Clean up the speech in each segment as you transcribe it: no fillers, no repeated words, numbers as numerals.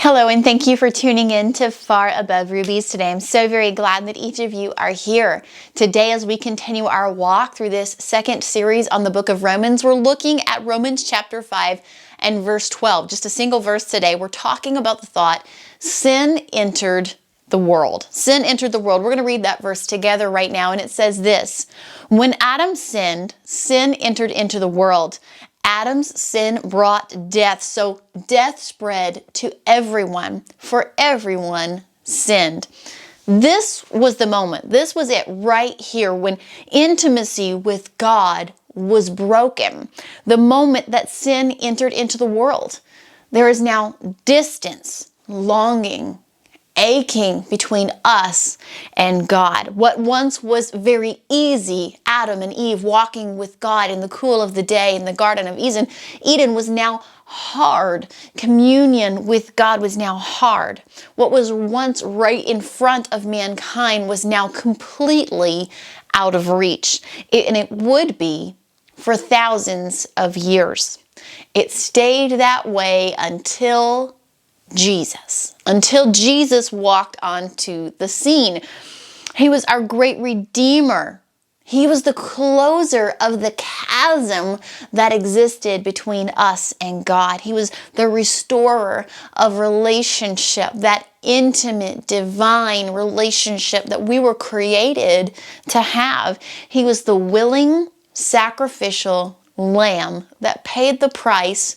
Hello, and thank you for tuning in to Far Above Rubies today. I'm so very glad that each of you are here. Today, as we continue our walk through this second series on the book of Romans, we're looking at Romans chapter 5 and verse 12. Just a single verse today. We're talking about the thought, sin entered the world. Sin entered the world. We're going to read that verse together right now, and it says this: When Adam sinned, sin entered into the world. Adam's sin brought death, so death spread to everyone, for everyone sinned. This was the moment. This was it right here when intimacy with God was broken. The moment that sin entered into the world. There is now distance, longing, aching between us and God. What once was very easy, Adam and Eve walking with God in the cool of the day in the Garden of Eden was now hard. Communion with God was now hard. What was once right in front of mankind was now completely out of reach. And it would be for thousands of years. It stayed that way until Jesus walked onto the scene. He was our great Redeemer. He was the closer of the chasm that existed between us and God. He was the restorer of relationship, that intimate, divine relationship that we were created to have. He was the willing, sacrificial lamb that paid the price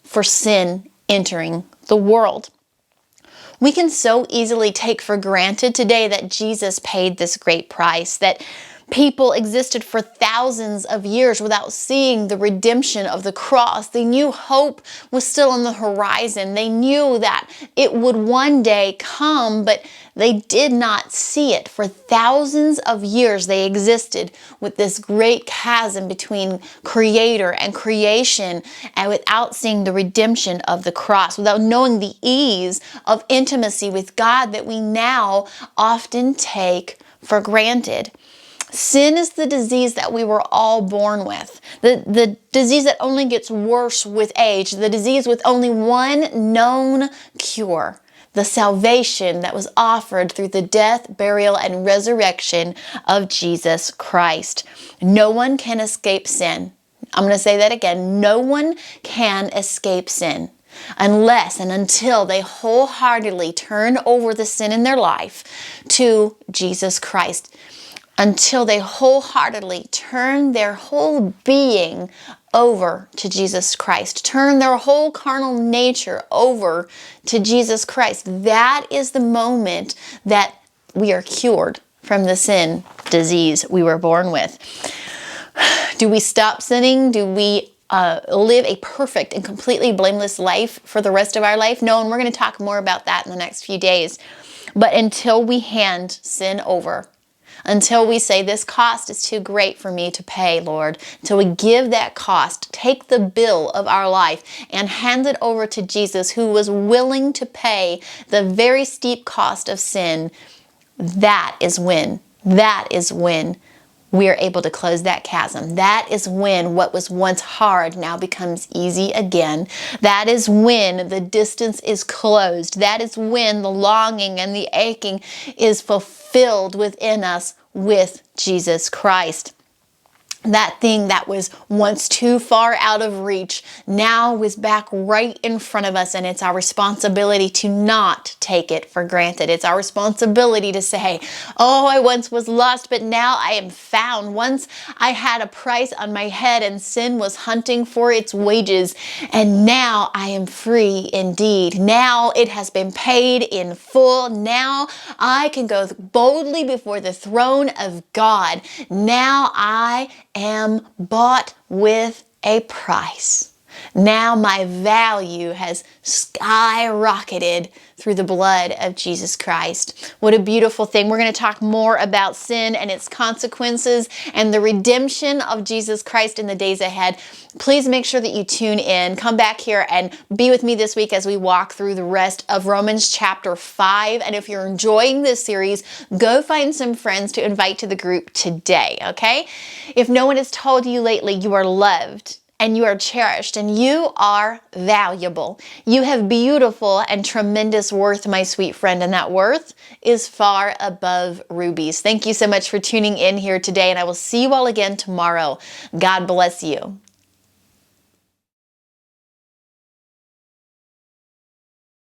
for sin entering the world. We can so easily take for granted today that Jesus paid this great price, that people existed for thousands of years without seeing the redemption of the cross. They knew hope was still on the horizon. They knew that it would one day come, but they did not see it. For thousands of years, they existed with this great chasm between creator and creation, and without seeing the redemption of the cross, without knowing the ease of intimacy with God that we now often take for granted. Sin is the disease that we were all born with. The disease that only gets worse with age. The disease with only one known cure. The salvation that was offered through the death, burial, and resurrection of Jesus Christ. No one can escape sin. I'm going to say that again. No one can escape sin unless and until they wholeheartedly turn over the sin in their life to Jesus Christ. Until they wholeheartedly turn their whole being over to Jesus Christ. Turn their whole carnal nature over to Jesus Christ. That is the moment that we are cured from the sin disease we were born with. Do we stop sinning? Do we live a perfect and completely blameless life for the rest of our life? No, and we're going to talk more about that in the next few days. But until we hand sin over, until we say, this cost is too great for me to pay, Lord, until we give that cost, take the bill of our life and hand it over to Jesus, who was willing to pay the very steep cost of sin, that is when we are able to close that chasm. That is when what was once hard now becomes easy again. That is when the distance is closed. That is when the longing and the aching is fulfilled within us with Jesus Christ. That thing that was once too far out of reach now is back right in front of us, and it's our responsibility to not take it for granted. It's our responsibility to say, oh, I once was lost, but now I am found. Once I had a price on my head and sin was hunting for its wages, and now I am free indeed. Now it has been paid in full. Now I can go boldly before the throne of God. Now I am bought with a price. Now my value has skyrocketed through the blood of Jesus Christ. What a beautiful thing. We're going to talk more about sin and its consequences and the redemption of Jesus Christ in the days ahead. Please make sure that you tune in. Come back here and be with me this week as we walk through the rest of Romans chapter 5. And if you're enjoying this series, go find some friends to invite to the group today, okay? If no one has told you lately you are loved and you are cherished, and you are valuable. You have beautiful and tremendous worth, my sweet friend, and that worth is far above rubies. Thank you so much for tuning in here today, and I will see you all again tomorrow. God bless you.